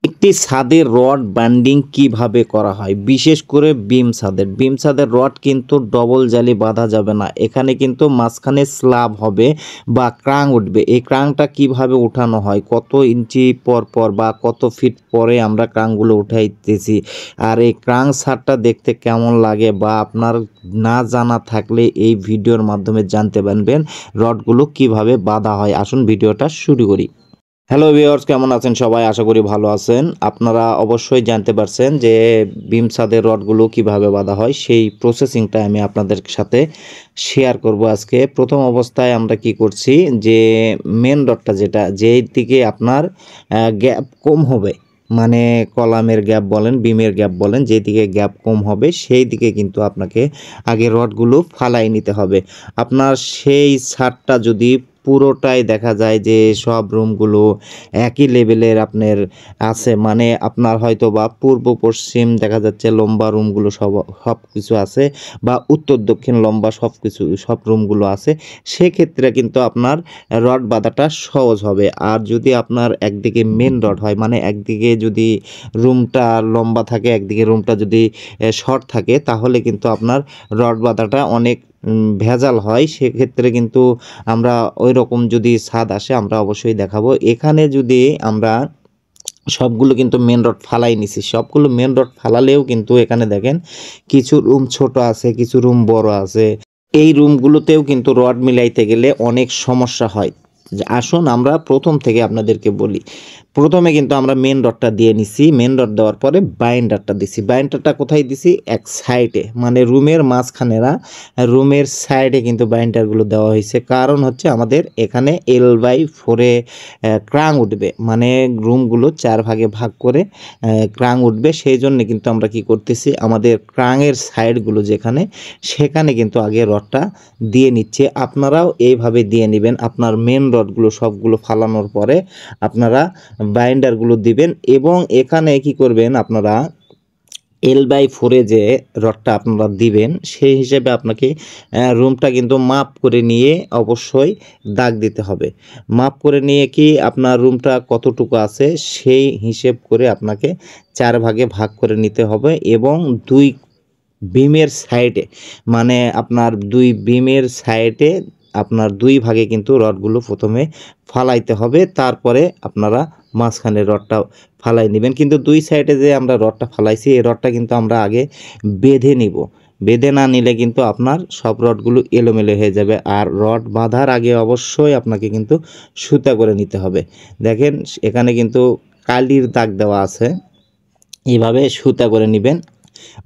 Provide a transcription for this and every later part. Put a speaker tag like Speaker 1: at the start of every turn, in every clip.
Speaker 1: একটি ছাদের rod binding কিভাবে করা হয়, বিশেষ করে বিম ছাদের রড কিন্তু ডবল জালি বাঁধা যাবে না। এখানে কিন্তু মাঝখানে স্ল্যাব হবে বা ক্রাং উঠবে। এই ক্রাংটা কিভাবে উঠানো হয়, কত ইঞ্চি পর পর বা কত ফিট পরে আমরা ক্রাংগুলো উঠাইতেছি, আর এই ক্রাং ছাদটা দেখতে কেমন লাগে বা আপনার না জানা থাকলে এই ভিডিওর মাধ্যমে জানতে পারবেন রডগুলো কিভাবে বাঁধা হয়। আসুন ভিডিওটা শুরু করি। হ্যালো ভিউয়ার্স, কেমন আছেন সবাই? আশা করি ভালো আছেন। আপনারা অবশ্যই জানতে পারছেন যে বিম ছাদের রডগুলো কিভাবে বাঁধা হয়, সেই প্রসেসিংটা আমি আপনাদের সাথে শেয়ার করব আজকে। প্রথম অবস্থায় আমরা কি করছি, যে মেন রডটা যেই দিকে আপনার গ্যাপ কম হবে, মানে কলামের গ্যাপ বলেন বিমের গ্যাপ বলেন, যেদিকে গ্যাপ কম হবে সেই দিকে কিন্তু আপনাকে আগে রডগুলো ফালাই নিতে হবে। আপনার সেই ছাদটা যদি পুরোটাই দেখা যায় যে সব রুমগুলো একই লেভেলের আপনার আছে, মানে আপনার হয়তো বা পূর্ব পশ্চিম দেখা যাচ্ছে লম্বা রুমগুলো সব কিছু আছে, বা উত্তর দক্ষিণ লম্বা সব রুমগুলো আছে, সেক্ষেত্রে কিন্তু আপনার রড বাঁধাটা সহজ হবে। আর যদি আপনার একদিকে মেন রড হয়, মানে একদিকে যদি রুমটা লম্বা থাকে, একদিকে রুমটা যদি শর্ট থাকে, তাহলে কিন্তু আপনার রড বাঁধাটা অনেক ভেজাল হয়। সেক্ষেত্রে কিন্তু আমরা ওই রকম যদি ছাদ আসে আমরা অবশ্যই দেখাবো। এখানে যদি আমরা সবগুলো কিন্তু মেন রড ফালাই নিছি, সবগুলো মেন রড ফালালেও কিন্তু এখানে দেখেন কিছু রুম ছোট আছে, কিছু রুম বড় আছে। এই রুমগুলোতেও কিন্তু রড মিলাইতে গেলে অনেক সমস্যা হয়। আসুন আমরা প্রথম থেকে আপনাদেরকে বলি। প্রথমে কিন্তু আমরা মেন রডটা দিয়ে নিছি, মেন রড দেওয়ার পরে বাইন্ডারটা দিছি। বাইন্ডারটা কোথায় দিছি? এক সাইডে, মানে রুমের মাঝখানেরা রুমের সাইডে কিন্তু বাইন্ডারগুলো দেওয়া হয়েছে। কারণ হচ্ছে আমাদের এখানে L/4 ক্রাং উঠবে, মানে রুমগুলো 4 ভাগে ভাগ করে ক্রাং উঠবে। সেই জন্য কিন্তু আমরা কি করতেছি, আমাদের ক্রাঙের সাইডগুলো সেখানে কিন্তু আগে রডটা দিয়ে নিচ্ছে। আপনারাও এইভাবে দিয়ে নেবেন। আপনার মেন রডগুলো সবগুলো ফালানোর পরে আপনারা বাইন্ডারগুলো দিবেন, এবং এখানে কি করবেন, আপনারা L/4 যে রডটা আপনারা দিবেন সেই হিসেবে আপনাকে রুমটা কিন্তু মাপ করে নিয়ে অবশ্যই দাগ দিতে হবে। মাপ করে নিয়ে কি আপনার রুমটা কতটুকু আছে সেই হিসেব করে আপনাকে 4 ভাগে ভাগ করে নিতে হবে, এবং দুই বিমের সাইডে, মানে আপনার দুই বিমের সাইডে আপনার দুই ভাগে কিন্তু রডগুলো প্রথমে ফালাইতে হবে। তারপরে আপনারা মাঝখানে রডটা ফালাই নেবেন। কিন্তু দুই সাইডে যে আমরা রডটা ফালাইছি, এই রডটা কিন্তু আমরা আগে বেঁধে নিব। বেঁধে না নিলে কিন্তু আপনার সব রডগুলো এলোমেলো হয়ে যাবে। আর রড বাঁধার আগে অবশ্যই আপনাকে কিন্তু সুতা করে নিতে হবে। দেখেন এখানে কিন্তু কালির দাগ দেওয়া আছে, এইভাবে সুতা করে নেবেন।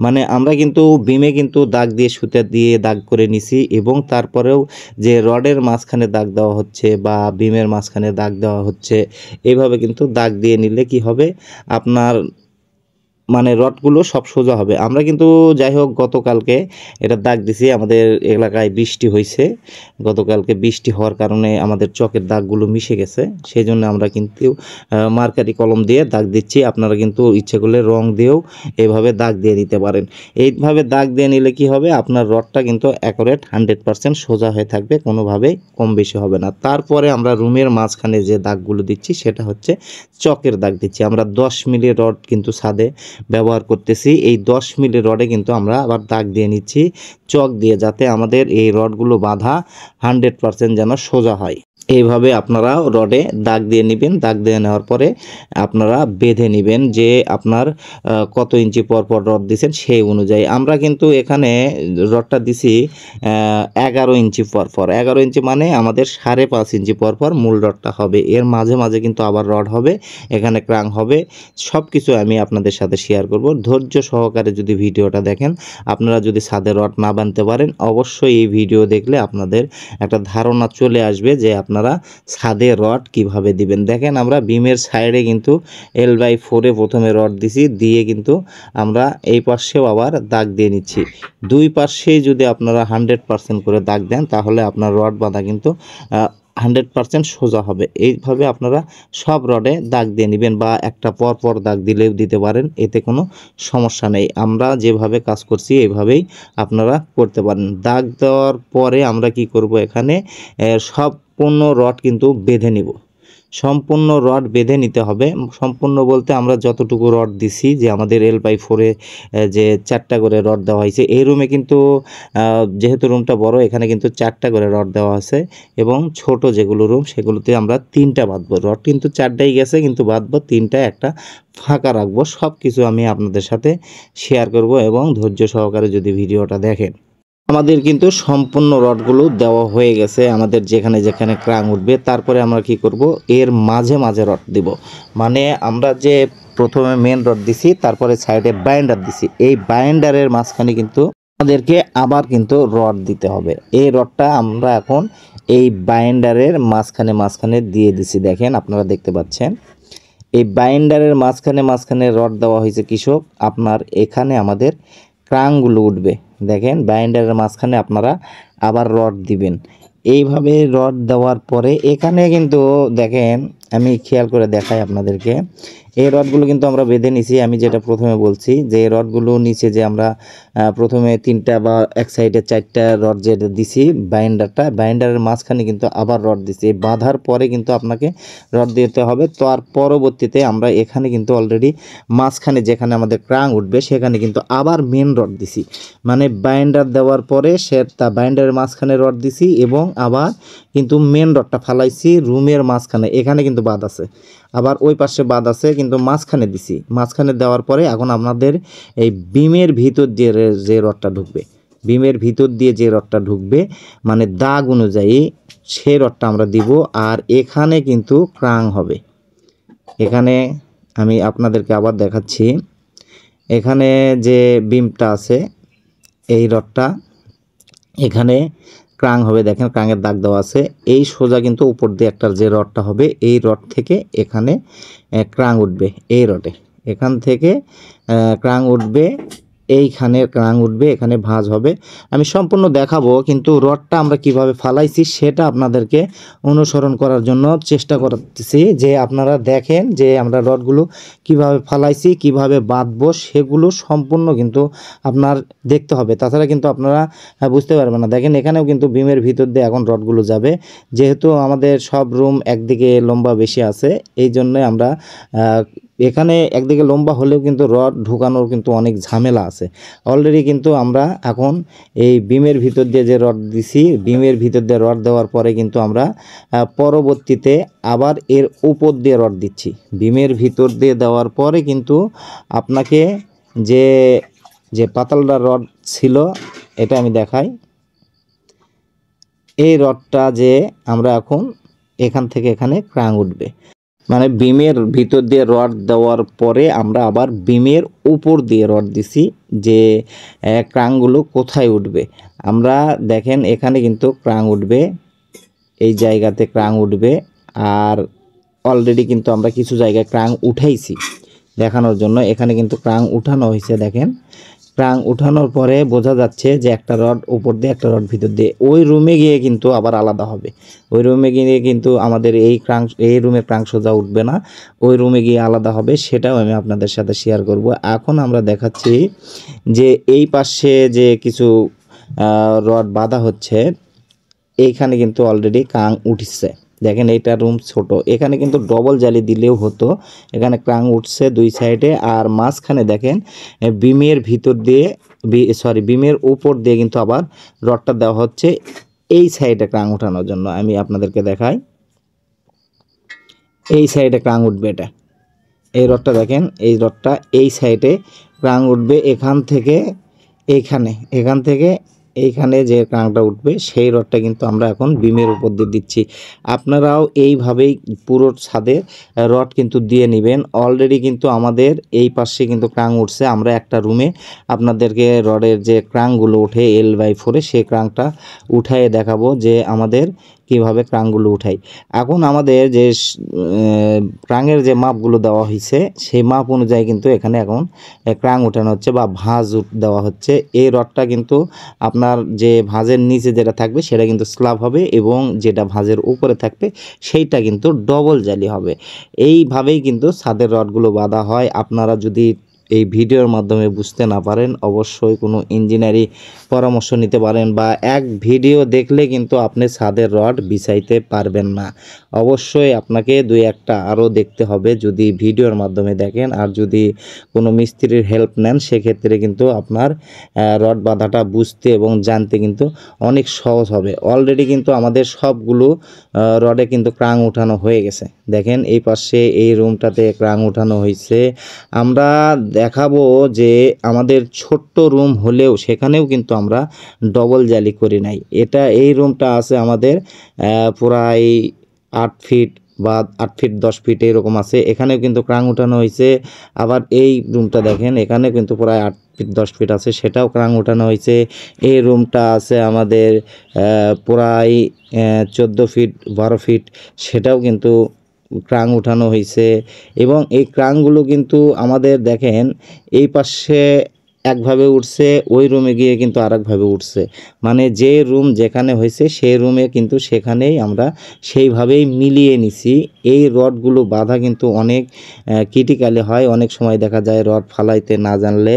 Speaker 1: মানে আমরা কিন্তু বিমে কিন্তু দাগ দিয়ে সুতা দিয়ে দাগ করে নিছি, এবং তারপরেও যে রডের মাঝখানে দাগ দেওয়া হচ্ছে বা বিমের মাঝখানে দাগ দেওয়া হচ্ছে, এইভাবে কিন্তু দাগ দিয়ে নিলে কি হবে, আপনার মানে রডগুলো সব সোজা হবে। আমরা কিন্তু যাই হোক গতকালকে এটা দাগ দিছি, আমাদের এলাকায় বৃষ্টি হয়েছে। গতকালকে বৃষ্টি হওয়ার কারণে আমাদের চকের দাগগুলো মিশে গেছে, সেই জন্য আমরা কিন্তু মার্কারি কলম দিয়ে দাগ দিচ্ছি। আপনারা কিন্তু ইচ্ছে করলে রং দিয়েও এইভাবে দাগ দিয়ে দিতে পারেন। এইভাবে দাগ দিয়ে নিলে কি হবে, আপনার রডটা কিন্তু অ্যাকুরেট 100% সোজা হয়ে থাকবে, কোনোভাবেই কম বেশি হবে না। তারপরে আমরা রুমের মাঝখানে যে দাগগুলো দিচ্ছি সেটা হচ্ছে চকের দাগ দিচ্ছি। আমরা 10 মিলি রড কিন্তু ছাদে ব্যবহার করতেছি। এই 10 মিলি রডে কিন্তু আমরা আবার দাগ দিয়ে নিচ্ছি চক দিয়ে, যাতে আমাদের এই রডগুলো বাঁধা 100% যেন সোজা হয়। এইভাবে আপনারা রডে দাগ দিয়ে নেবেন। দাগ দিয়ে নেওয়ার পরে আপনারা বেঁধে নেবেন যে আপনার কত ইঞ্চি পর পর রড দিয়েছেন সেই অনুযায়ী। আমরা কিন্তু এখানে রডটা দিছি 11 ইঞ্চি পর পর। 11 ইঞ্চি মানে আমাদের 5.5 ইঞ্চি পর পর মূল রডটা হবে। এর মাঝে মাঝে কিন্তু আবার রড হবে, এখানে ক্রাং হবে। সব কিছু আমি আপনাদের সাথে শেয়ার করব। ধৈর্য সহকারে যদি ভিডিওটা দেখেন, আপনারা যদি ছাদে রড না বাঁধতে পারেন, অবশ্যই এই ভিডিও দেখলে আপনাদের একটা ধারণা চলে আসবে যে আপনারা ছাদে রড কিভাবে দিবেন। দেখেন আমরা বিমের সাইডে কিন্তু L/4 প্রথমে রড দিছি, দিয়ে কিন্তু আমরা এই পাশেও আবার দাগ দিয়ে নিচ্ছি। দুই পাশেই যদি আপনারা 100% করে দাগ দেন, তাহলে আপনার রড বাঁধা কিন্তু 100% সোজা হবে। এইভাবে আপনারা সব রডে দাগ দিয়ে নেবেন, বা একটা পর পর দাগ দিলেও দিতে পারেন, এতে কোনো সমস্যা নেই। আমরা যেভাবে কাজ করছি এইভাবেই আপনারা করতে পারেন। দাগ দেওয়ার পরে আমরা কি করব, এখানে সম্পূর্ণ রড কিন্তু বেঁধে নিব। সম্পূর্ণ রড বেঁধে নিতে হবে। সম্পূর্ণ বলতে আমরা যতটুকু রড দিছি, যে আমাদের L/4-এ যে 4টা করে রড দেওয়া হয়েছে। এই রুমে কিন্তু যেহেতু রুমটা বড়, এখানে কিন্তু 4টা করে রড দেওয়া আছে এবং ছোট যেগুলো রুম সেগুলোতে আমরা 3টা বাঁধবো। রড কিন্তু 4টাই গেছে, কিন্তু বাঁধবো 3টা, একটা ফাঁকা রাখবো। সব কিছু আমি আপনাদের সাথে শেয়ার করব এবং ধৈর্য সহকারে যদি ভিডিওটা দেখেন। আমাদের কিন্তু সম্পূর্ণ রডগুলো দেওয়া হয়ে গেছে, আমাদের যেখানে যেখানে ক্রাং উঠবে। তারপরে আমরা কি করব, এর মাঝে মাঝে রড দিব। মানে আমরা যে প্রথমে মেন রড দিছি, তারপরে সাইডে বাইন্ডার দিছি, এই বাইন্ডারের মাঝখানে কিন্তু আমাদেরকে আবার কিন্তু রড দিতে হবে। এই রডটা আমরা এখন এই বাইন্ডারের মাঝখানে মাঝখানে দিয়ে দিছি। দেখেন, আপনারা দেখতে পাচ্ছেন এই বাইন্ডারের মাঝখানে মাঝখানে রড দেওয়া হয়েছে কৃষক। আপনার এখানে আমাদের ক্রাংগুলো উঠবে। দেখেন, বাইন্ডারের মাঝখানে আপনারা আবার রড দিবেন। এইভাবে রড দেওয়ার পরে এখানে কিন্তু দেখেন, আমি খেয়াল করে দেখাই আপনাদেরকে। এই রডগুলো কিন্তু আমরা বেঁধে নিছি। আমি যেটা প্রথমে বলছি, যে এই রডগুলো নিচে যে আমরা প্রথমে 3টা বা এক সাইডে 4টা রড যেটা দিছি, বাইন্ডারের মাঝখানে কিন্তু আবার রড দিছি। বাঁধার পরে কিন্তু আপনাকে রড দিতে হবে। তো আর পরবর্তীতে আমরা এখানে কিন্তু অলরেডি মাঝখানে যেখানে আমাদের ক্রাং উঠবে সেখানে কিন্তু আবার মেন রড দিছি। মানে বাইন্ডার দেওয়ার পরে তা বাইন্ডারের মাঝখানে রড দিছি এবং আবার কিন্তু মেন রডটা ফালাইছি রুমের মাঝখানে। এখানে কিন্তু বাদ আছে, আবার ওই পাশে বাদ আছে, কিন্তু মাঝখানে দিছি। মাঝখানে দেওয়ার পরে এখন আপনাদের এই বিমের ভিতর দিয়ে যে রডটা ঢুকবে, বিমের ভিতর দিয়ে যে রডটা ঢুকবে, মানে দাগ অনুযায়ী সেই রডটা আমরা দিব। আর এখানে কিন্তু ক্রাং হবে। এখানে আমি আপনাদেরকে আবার দেখাচ্ছি, এখানে যে বিমটা আছে, এই রডটা এখানে ক্রাং হবে। দেখেন, ক্রাঙের দাগ দেওয়া আছে। এই সোজা কিন্তু উপর দিয়ে একটা যে রডটা হবে, এই রড থেকে এখানে ক্রাং উঠবে। এই রডে এখান থেকে ক্রাং উঠবে, এইখানে ক্রাং উঠবে, এখানে ভাঁজ হবে। আমি সম্পূর্ণ দেখাবো, কিন্তু রডটা আমরা কিভাবে ফালাইছি সেটা আপনাদেরকে অনুসরণ করার জন্য চেষ্টা করতেছি, যে আপনারা দেখেন যে আমরা রডগুলো কিভাবে ফালাইছি, কিভাবে বাঁধবো, সেগুলো সম্পূর্ণ কিন্তু আপনার দেখতে হবে। তাছাড়া কিন্তু আপনারা বুঝতে পারবেন না। দেখেন, এখানেও কিন্তু বিমের ভিতর দিয়ে এখন রডগুলো যাবে। যেহেতু আমাদের সব রুম একদিকে লম্বা বেশি আছে, এই জন্য আমরা এখানে একদিকে লম্বা হলেও কিন্তু রড ঢুকানোর কিন্তু অনেক ঝামেলা আছে। অলরেডি কিন্তু আমরা এখন এই বিমের ভিতর দিয়ে যে রড দিছি, বিমের ভিতর দিয়ে রড দেওয়ার পরে কিন্তু আমরা পরবর্তীতে আবার এর উপর দিয়ে রড দিচ্ছি। বিমের ভিতর দিয়ে দেওয়ার পরে কিন্তু আপনাকে যে যে পাতালটা রড ছিল, এটা আমি দেখাই। এই রডটা যে আমরা এখন এখান থেকে এখানে ক্রাং উঠবে, মানে বিমের ভিতর দিয়ে রড দেওয়ার পরে আমরা আবার বিমের উপর দিয়ে রড দিছি, যে ক্রাংগুলো কোথায় উঠবে। আমরা দেখেন, এখানে কিন্তু ক্রাং উঠবে, এই জায়গাতে ক্রাং উঠবে। আর অলরেডি কিন্তু আমরা কিছু জায়গায় ক্রাং উঠাইছি দেখানোর জন্য। এখানে কিন্তু ক্রাং উঠানো হয়েছে। দেখেন, ক্রাং উঠানোর পরে বোঝা যাচ্ছে যে একটা রড উপর দিয়ে, একটা রড ভিতর দিয়ে। ওই রুমে গিয়ে কিন্তু আবার আলাদা হবে। ওই রুমে গিয়ে কিন্তু আমাদের এই রুমে ক্রাং সোজা উঠবে না, ওই রুমে গিয়ে আলাদা হবে। সেটাও আমি আপনাদের সাথে শেয়ার করব। এখন আমরা দেখাচ্ছি যে এই পাশে যে কিছু রড বাঁধা হচ্ছে, এইখানে কিন্তু অলরেডি ক্রাং উঠছে। দেখেন, এইটা রুম ছোট, এখানে কিন্তু ডবল জালি দিলেও হতো। এখানে ক্রাং উঠছে দুই সাইডে, আর মাঝখানে দেখেন বিমের ভিতর দিয়ে বিমের উপর দিয়ে কিন্তু আবার রডটা দেওয়া হচ্ছে এই সাইডে ক্রাং উঠানোর জন্য। আমি আপনাদেরকে দেখাই, এই সাইডে ক্রাং উঠবে। এটা এই রডটা দেখেন, এই রডটা এই সাইডে ক্রাং উঠবে, এখান থেকে এখান থেকে এইখানে যে ক্রাংটা উঠবে, সেই রডটা কিন্তু আমরা এখন বিমের উপর দিয়ে দিচ্ছি। আপনারাও এইভাবেই পুরো ছাদে রড কিন্তু দিয়ে নেবেন। অলরেডি কিন্তু আমাদের এই পাশে কিন্তু ক্রাং উঠছে। আমরা একটা রুমে আপনাদেরকে রডের যে ক্রাংগুলো ওঠে L/4-এ, সেই ক্রাংটা উঠায়ে দেখাবো যে আমাদের কিভাবে ক্রাংগুলো উঠাই। এখন আমাদের যে ক্রাংয়ের যে মাপগুলো দেওয়া হয়েছে, সেই মাপ অনুযায়ী কিন্তু এখানে এখন ক্রাং উঠানো হচ্ছে বা ভাঁজ দেওয়া হচ্ছে। এই রডটা কিন্তু আপনার যে ভাঁজের নিচে যেটা থাকবে সেটা কিন্তু স্ল্যাব হবে, এবং যেটা ভাঁজের উপরে থাকবে সেইটা কিন্তু ডবল জালি হবে। এইভাবেই কিন্তু ছাদের রডগুলো বাঁধা হয়। আপনারা যদি এই ভিডিওর মাধ্যমে বুঝতে না পারেন, অবশ্যই কোনো ইঞ্জিনিয়ারিং পরামর্শ নিতে পারেন, বা এক ভিডিও দেখলে কিন্তু আপনি ছাদের রড বিছাইতে পারবেন না। অবশ্যই আপনাকে দুই একটা আরও দেখতে হবে যদি ভিডিওর মাধ্যমে দেখেন। আর যদি কোনো মিস্ত্রির হেল্প নেন সেক্ষেত্রে কিন্তু আপনার রড বাঁধাটা বুঝতে এবং জানতে কিন্তু অনেক সহজ হবে। অলরেডি কিন্তু আমাদের সবগুলো রডে কিন্তু ক্রাং উঠানো হয়ে গেছে। দেখেন এই পাশে এই রুমটাতে ক্রাং উঠানো হয়েছে। আমরা দেখাবো যে আমাদের ছোট্ট রুম হলেও সেখানেও কিন্তু আমরা ডবল জালি করি নাই। এই রুমটা আছে আমাদের প্রায় 8 ফিট বা 8 ফিট 10 ফিট এরকম আছে, এখানেও কিন্তু ক্রাং উঠানো হয়েছে। আবার এই রুমটা দেখেন, এখানে কিন্তু প্রায় 8 ফিট 10 ফিট আছে, সেটাও ক্রাং উঠানো হয়েছে। এই রুমটা আছে আমাদের প্রায় 14 ফিট 12 ফিট, সেটাও কিন্তু ক্রাং উঠানো হয়েছে। এবং এই ক্রাংগুলো কিন্তু আমাদের দেখেন এই পাশে একভাবে উঠছে, ওই রুমে গিয়ে কিন্তু আরেকভাবে উঠছে। মানে যে রুম যেখানে হয়েছে সেই রুমে কিন্তু সেখানেই আমরা সেইভাবেই মিলিয়ে নিছি। এই রডগুলো বাঁধা কিন্তু অনেক ক্রিটিক্যালি হয়। অনেক সময় দেখা যায় রড ফালাইতে না জানলে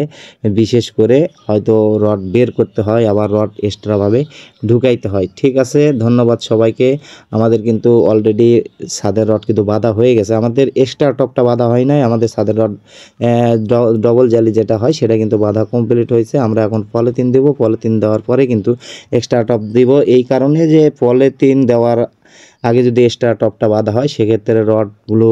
Speaker 1: বিশেষ করে হয়তো রড বের করতে হয়, আবার রড এক্সট্রাভাবে ঢুকাইতে হয়। ঠিক আছে, ধন্যবাদ সবাইকে। আমাদের কিন্তু অলরেডি ছাদের রড কিন্তু বাঁধা হয়ে গেছে। আমাদের এক্সট্রা টপটা বাঁধা হয় নাই, আমাদের ছাদের রড ডবল জালি যেটা হয় সেটা কিন্তু বাঁধা কমপ্লিট হয়েছে। আমরা এখন পলিথিন দেব, পলিথিন দেওয়ার পরে কিন্তু এক্সট্রা টপ দিব। এই কারণে যে পলিথিন দেওয়ার আগে যদি এক্সট্রা টপটা বাঁধা হয় সেক্ষেত্রে রডগুলো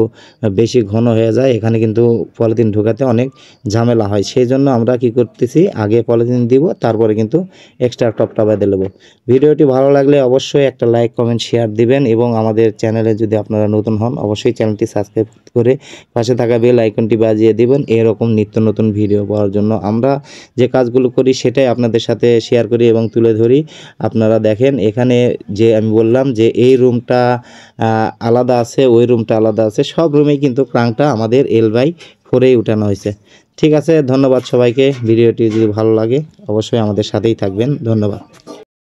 Speaker 1: বেশি ঘন হয়ে যায়, এখানে কিন্তু পলিথিন ঢোকাতে অনেক ঝামেলা হয়। সেই জন্য আমরা কি করতেছি, আগে পলিথিন দিব তারপরে কিন্তু এক্সট্রা টপটা বেঁধে নেব। ভিডিওটি ভালো লাগলে অবশ্যই একটা লাইক কমেন্ট শেয়ার দিবেন, এবং আমাদের চ্যানেলে যদি আপনারা নতুন হন অবশ্যই চ্যানেলটি সাবস্ক্রাইব করে পাশে থাকা বেল আইকনটি বাজিয়ে দিবেন এরকম নিত্য নতুন ভিডিও পাওয়ার জন্য। আমরা যে কাজগুলো করি সেটাই আপনাদের সাথে শেয়ার করি এবং তুলে ধরি। আপনারা দেখেন এখানে যে আমি বললাম যে এই রুমটা আলাদা আছে, ওই রুমটা আলাদা আছে, সব রুমেই কিন্তু ক্রাংটা আমাদের L/4 উঠানো হয়েছে। ঠিক আছে, ধন্যবাদ সবাইকে। ভিডিওটি যদি ভালো লাগে অবশ্যই আমাদের সাথেই থাকবেন। ধন্যবাদ।